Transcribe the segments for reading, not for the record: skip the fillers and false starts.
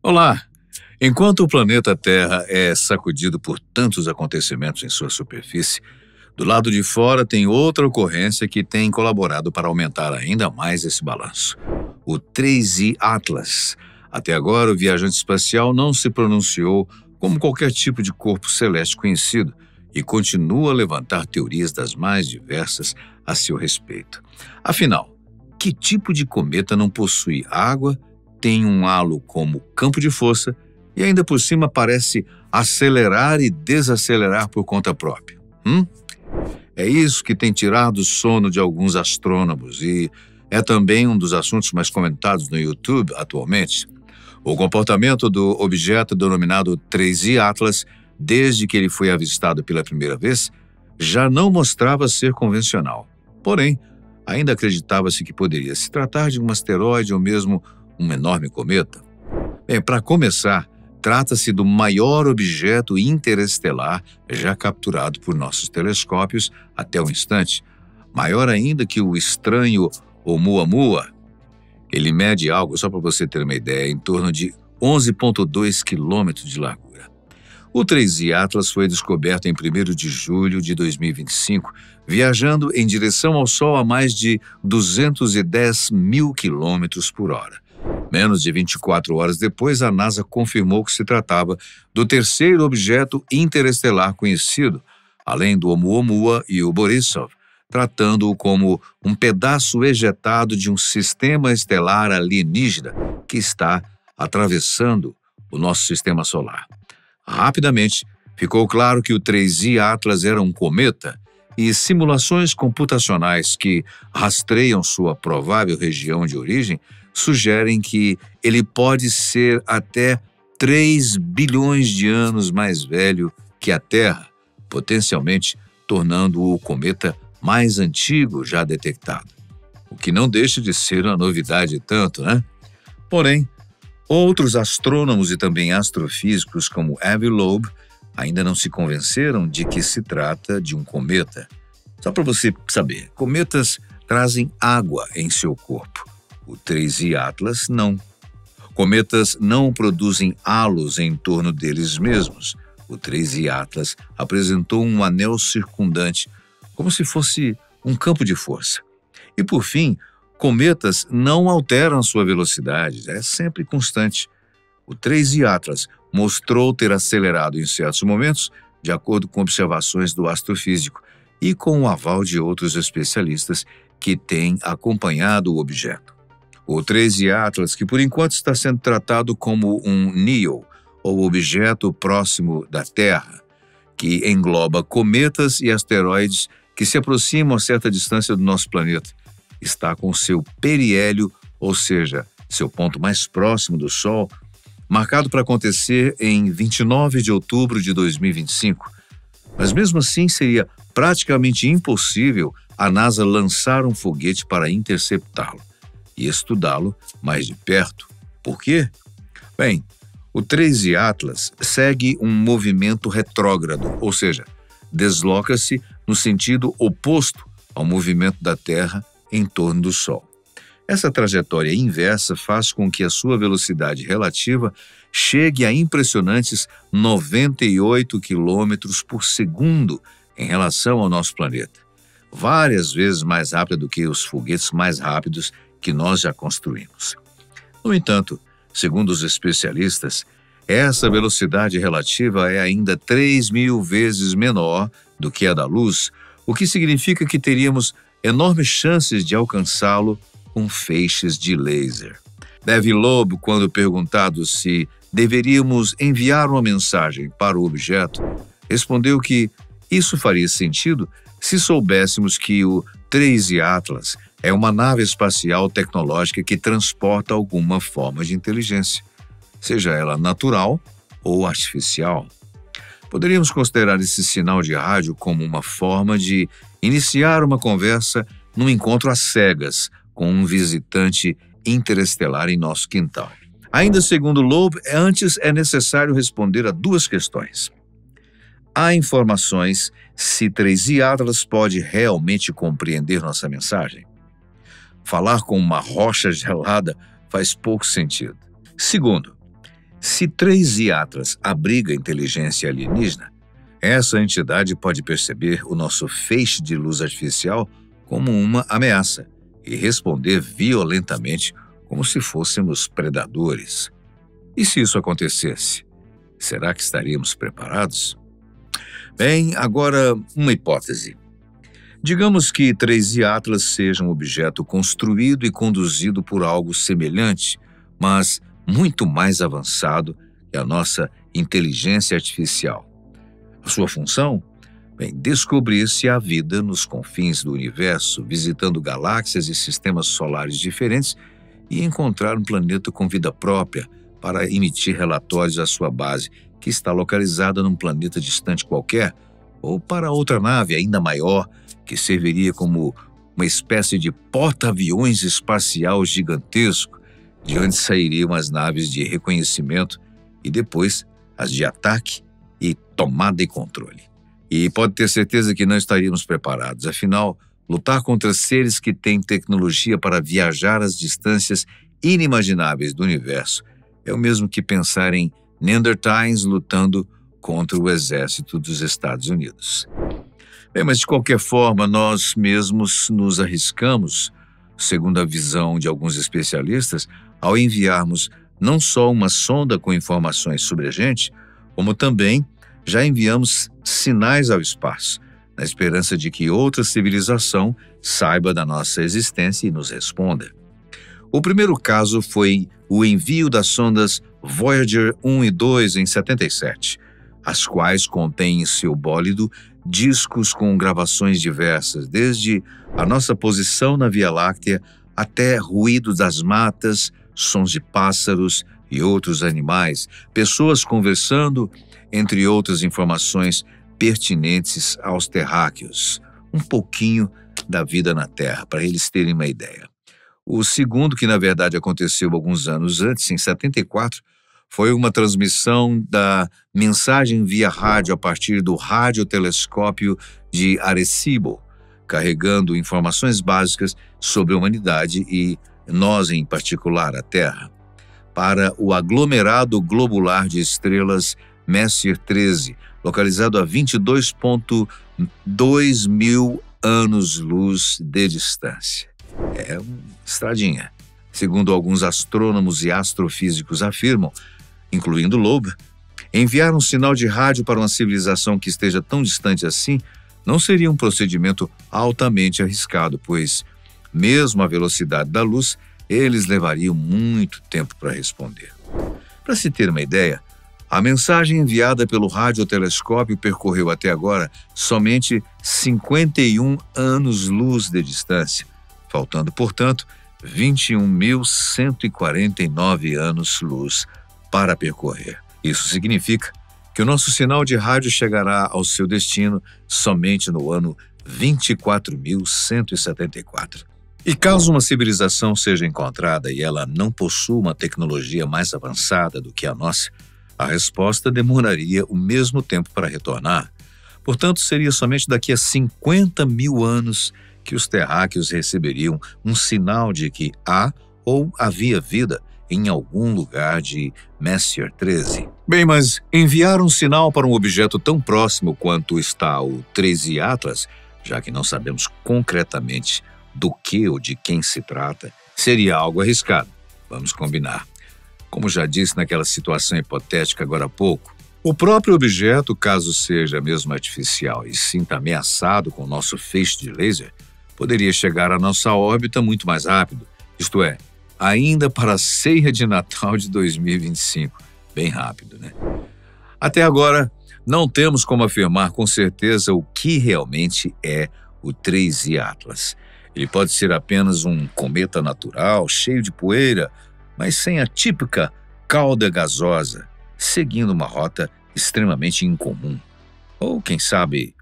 Olá! Enquanto o planeta Terra é sacudido por tantos acontecimentos em sua superfície, do lado de fora tem outra ocorrência que tem colaborado para aumentar ainda mais esse balanço. O 3I Atlas. Até agora, o viajante espacial não se pronunciou como qualquer tipo de corpo celeste conhecido e continua a levantar teorias das mais diversas a seu respeito. Afinal, que tipo de cometa não possui água, tem um halo como campo de força e ainda por cima parece acelerar e desacelerar por conta própria? É isso que tem tirado o sono de alguns astrônomos e é também um dos assuntos mais comentados no YouTube atualmente. O comportamento do objeto denominado 3I Atlas, desde que ele foi avistado pela primeira vez, já não mostrava ser convencional. Porém, ainda acreditava-se que poderia se tratar de um asteroide ou mesmo um enorme cometa. Bem, para começar, trata-se do maior objeto interestelar já capturado por nossos telescópios até o instante, maior ainda que o estranho Oumuamua. Ele mede algo, só para você ter uma ideia, em torno de 11,2 quilômetros de largura. O 3I Atlas foi descoberto em 1º de julho de 2025, viajando em direção ao Sol a mais de 210 mil quilômetros por hora. Menos de 24 horas depois, a NASA confirmou que se tratava do terceiro objeto interestelar conhecido, além do Oumuamua e o Borisov, tratando-o como um pedaço ejetado de um sistema estelar alienígena que está atravessando o nosso sistema solar. Rapidamente, ficou claro que o 3I Atlas era um cometa e simulações computacionais que rastreiam sua provável região de origem sugerem que ele pode ser até 3 bilhões de anos mais velho que a Terra, potencialmente tornando-o o cometa mais antigo já detectado. O que não deixa de ser uma novidade tanto, né? Porém, outros astrônomos e também astrofísicos como Avi Loeb ainda não se convenceram de que se trata de um cometa. Só para você saber, cometas trazem água em seu corpo. O 3I Atlas não. Cometas não produzem halos em torno deles mesmos. O 3I Atlas apresentou um anel circundante, como se fosse um campo de força. E por fim, cometas não alteram sua velocidade, é sempre constante. O 3I Atlas mostrou ter acelerado em certos momentos, de acordo com observações do astrofísico e com o aval de outros especialistas que têm acompanhado o objeto. O 3I Atlas, que por enquanto está sendo tratado como um NEO, ou objeto próximo da Terra, que engloba cometas e asteroides que se aproximam a certa distância do nosso planeta, está com seu periélio, ou seja, seu ponto mais próximo do Sol, marcado para acontecer em 29 de outubro de 2025. Mas mesmo assim seria praticamente impossível a NASA lançar um foguete para interceptá-lo e estudá-lo mais de perto. Por quê? Bem, o 3I Atlas segue um movimento retrógrado, ou seja, desloca-se no sentido oposto ao movimento da Terra em torno do Sol. Essa trajetória inversa faz com que a sua velocidade relativa chegue a impressionantes 98 quilômetros por segundo em relação ao nosso planeta, várias vezes mais rápido do que os foguetes mais rápidos que nós já construímos. No entanto, segundo os especialistas, essa velocidade relativa é ainda 3.000 vezes menor do que a da luz, o que significa que teríamos enormes chances de alcançá-lo com feixes de laser. Avi Loeb, quando perguntado se deveríamos enviar uma mensagem para o objeto, respondeu que isso faria sentido se soubéssemos que o 3I Atlas é uma nave espacial tecnológica que transporta alguma forma de inteligência, seja ela natural ou artificial. Poderíamos considerar esse sinal de rádio como uma forma de iniciar uma conversa num encontro às cegas com um visitante interestelar em nosso quintal. Ainda segundo Loeb, antes é necessário responder a 2 questões. Há informações se 3I Atlas pode realmente compreender nossa mensagem? Falar com uma rocha gelada faz pouco sentido. Segundo, Se 3 Atlas abriga inteligência alienígena, essa entidade pode perceber o nosso feixe de luz artificial como uma ameaça e responder violentamente como se fôssemos predadores. E se isso acontecesse, será que estaríamos preparados? Bem, agora uma hipótese. Digamos que 3 Atlas seja um objeto construído e conduzido por algo semelhante, mas muito mais avançado que a nossa inteligência artificial. A sua função? Bem, descobrir se há vida nos confins do universo, visitando galáxias e sistemas solares diferentes e encontrar um planeta com vida própria para emitir relatórios à sua base, que está localizada num planeta distante qualquer, ou para outra nave ainda maior, que serviria como uma espécie de porta-aviões espacial gigantesco, de onde sairiam as naves de reconhecimento e depois as de ataque e tomada e controle. E pode ter certeza que não estaríamos preparados, afinal, lutar contra seres que têm tecnologia para viajar às distâncias inimagináveis do universo é o mesmo que pensar em Neandertais lutando contra o exército dos Estados Unidos. Bem, mas de qualquer forma, nós mesmos nos arriscamos, segundo a visão de alguns especialistas, ao enviarmos não só uma sonda com informações sobre a gente, como também já enviamos sinais ao espaço, na esperança de que outra civilização saiba da nossa existência e nos responda. O primeiro caso foi o envio das sondas Voyager 1 e 2 em 77, as quais contêm em seu bólido discos com gravações diversas, desde a nossa posição na Via Láctea até ruído das matas, sons de pássaros e outros animais, pessoas conversando, entre outras informações pertinentes aos terráqueos. Um pouquinho da vida na Terra, para eles terem uma ideia. O segundo, que na verdade aconteceu alguns anos antes, em 74, foi uma transmissão da mensagem via rádio a partir do radiotelescópio de Arecibo, carregando informações básicas sobre a humanidade e nós em particular, a Terra, para o aglomerado globular de estrelas Messier 13, localizado a 22,2 mil anos-luz de distância. É uma estradinha. Segundo alguns astrônomos e astrofísicos afirmam, incluindo Loeb, enviar um sinal de rádio para uma civilização que esteja tão distante assim não seria um procedimento altamente arriscado, pois, mesmo à velocidade da luz, eles levariam muito tempo para responder. Para se ter uma ideia, a mensagem enviada pelo radiotelescópio percorreu até agora somente 51 anos-luz de distância, faltando, portanto, 21.149 anos-luz para percorrer. Isso significa que o nosso sinal de rádio chegará ao seu destino somente no ano 24.174. E caso uma civilização seja encontrada e ela não possua uma tecnologia mais avançada do que a nossa, a resposta demoraria o mesmo tempo para retornar. Portanto, seria somente daqui a 50 mil anos que os terráqueos receberiam um sinal de que há ou havia vida em algum lugar de Messier 13. Bem, mas enviar um sinal para um objeto tão próximo quanto está o 3 Atlas, já que não sabemos concretamente do que ou de quem se trata, seria algo arriscado. Vamos combinar. Como já disse naquela situação hipotética agora há pouco, o próprio objeto, caso seja mesmo artificial e sinta ameaçado com o nosso feixe de laser, poderia chegar à nossa órbita muito mais rápido, isto é, ainda para a ceia de Natal de 2025. Bem rápido, né? Até agora, não temos como afirmar com certeza o que realmente é o 3 Atlas. Ele pode ser apenas um cometa natural, cheio de poeira, mas sem a típica cauda gasosa, seguindo uma rota extremamente incomum. Ou, quem sabe,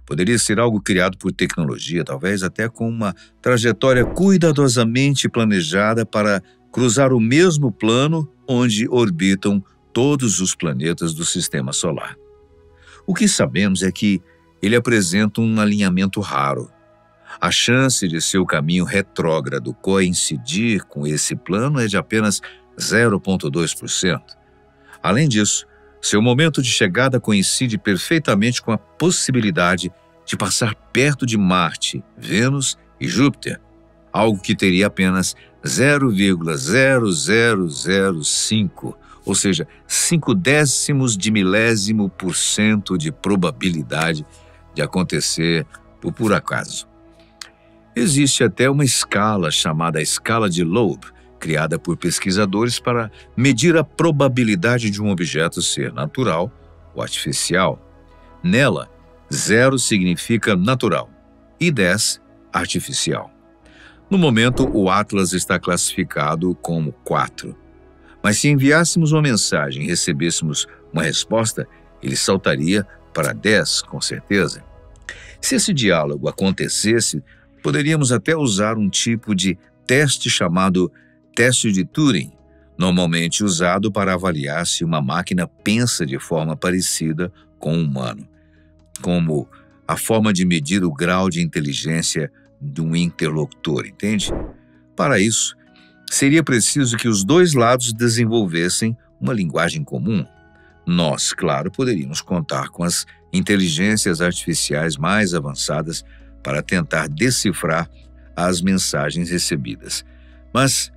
poderia ser algo criado por tecnologia, talvez até com uma trajetória cuidadosamente planejada para cruzar o mesmo plano onde orbitam todos os planetas do Sistema Solar. O que sabemos é que ele apresenta um alinhamento raro. A chance de seu caminho retrógrado coincidir com esse plano é de apenas 0,2%. Além disso, seu momento de chegada coincide perfeitamente com a possibilidade de passar perto de Marte, Vênus e Júpiter, algo que teria apenas 0,0005, ou seja, 0,05 de milésimo% de probabilidade de acontecer por acaso. Existe até uma escala chamada escala de Loeb, criada por pesquisadores para medir a probabilidade de um objeto ser natural ou artificial. Nela, 0 significa natural e 10, artificial. No momento, o Atlas está classificado como 4. Mas se enviássemos uma mensagem e recebêssemos uma resposta, ele saltaria para 10, com certeza. Se esse diálogo acontecesse, poderíamos até usar um tipo de teste chamado teste de Turing, normalmente usado para avaliar se uma máquina pensa de forma parecida com um humano, como a forma de medir o grau de inteligência de um interlocutor, entende? Para isso, seria preciso que os dois lados desenvolvessem uma linguagem comum. Nós, claro, poderíamos contar com as inteligências artificiais mais avançadas para tentar decifrar as mensagens recebidas. Mas,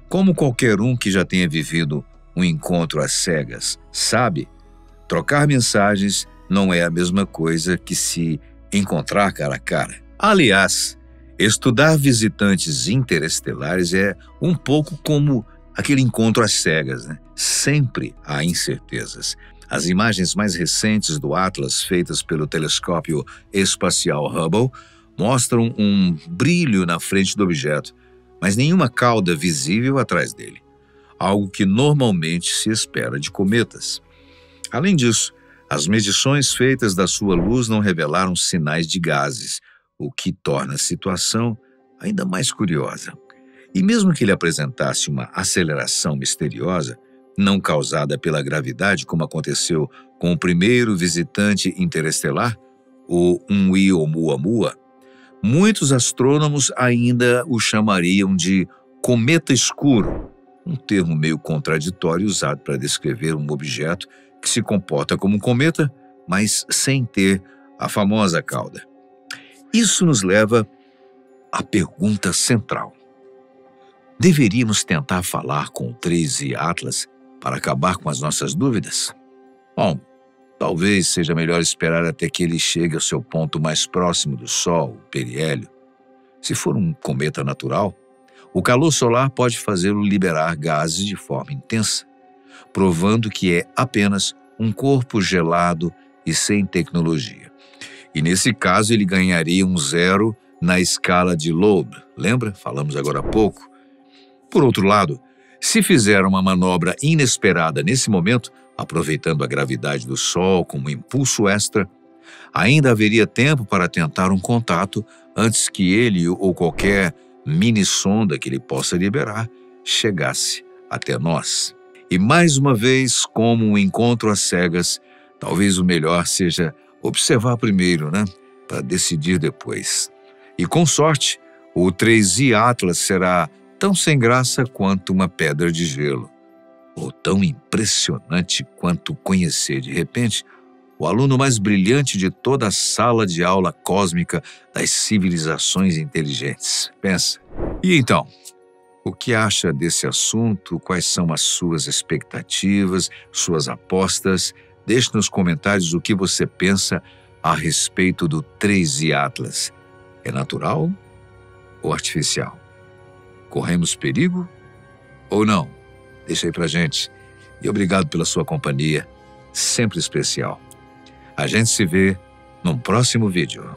como qualquer um que já tenha vivido um encontro às cegas sabe, trocar mensagens não é a mesma coisa que se encontrar cara a cara. Aliás, estudar visitantes interestelares é um pouco como aquele encontro às cegas, né? Sempre há incertezas. As imagens mais recentes do Atlas, feitas pelo telescópio espacial Hubble, mostram um brilho na frente do objeto, mas nenhuma cauda visível atrás dele, algo que normalmente se espera de cometas. Além disso, as medições feitas da sua luz não revelaram sinais de gases, o que torna a situação ainda mais curiosa. E mesmo que ele apresentasse uma aceleração misteriosa, não causada pela gravidade, como aconteceu com o primeiro visitante interestelar, o Oumuamua, muitos astrônomos ainda o chamariam de cometa escuro, um termo meio contraditório usado para descrever um objeto que se comporta como um cometa, mas sem ter a famosa cauda. Isso nos leva à pergunta central. Deveríamos tentar falar com o 3i Atlas para acabar com as nossas dúvidas? Bom, talvez seja melhor esperar até que ele chegue ao seu ponto mais próximo do Sol, o periélio. Se for um cometa natural, o calor solar pode fazê-lo liberar gases de forma intensa, provando que é apenas um corpo gelado e sem tecnologia. E nesse caso ele ganharia um 0 na escala de Loeb, lembra? Falamos agora há pouco. Por outro lado, se fizer uma manobra inesperada nesse momento, aproveitando a gravidade do Sol como impulso extra, ainda haveria tempo para tentar um contato antes que ele ou qualquer mini-sonda que ele possa liberar chegasse até nós. E mais uma vez, como um encontro às cegas, talvez o melhor seja observar primeiro, né? Para decidir depois. E com sorte, o 3i Atlas será tão sem graça quanto uma pedra de gelo, ou tão impressionante quanto conhecer de repente o aluno mais brilhante de toda a sala de aula cósmica das civilizações inteligentes. Pensa. E então, o que acha desse assunto? Quais são as suas expectativas, suas apostas? Deixe nos comentários o que você pensa a respeito do 3i Atlas. É natural ou artificial? Corremos perigo ou não? Deixa aí pra gente. E obrigado pela sua companhia, sempre especial. A gente se vê num próximo vídeo.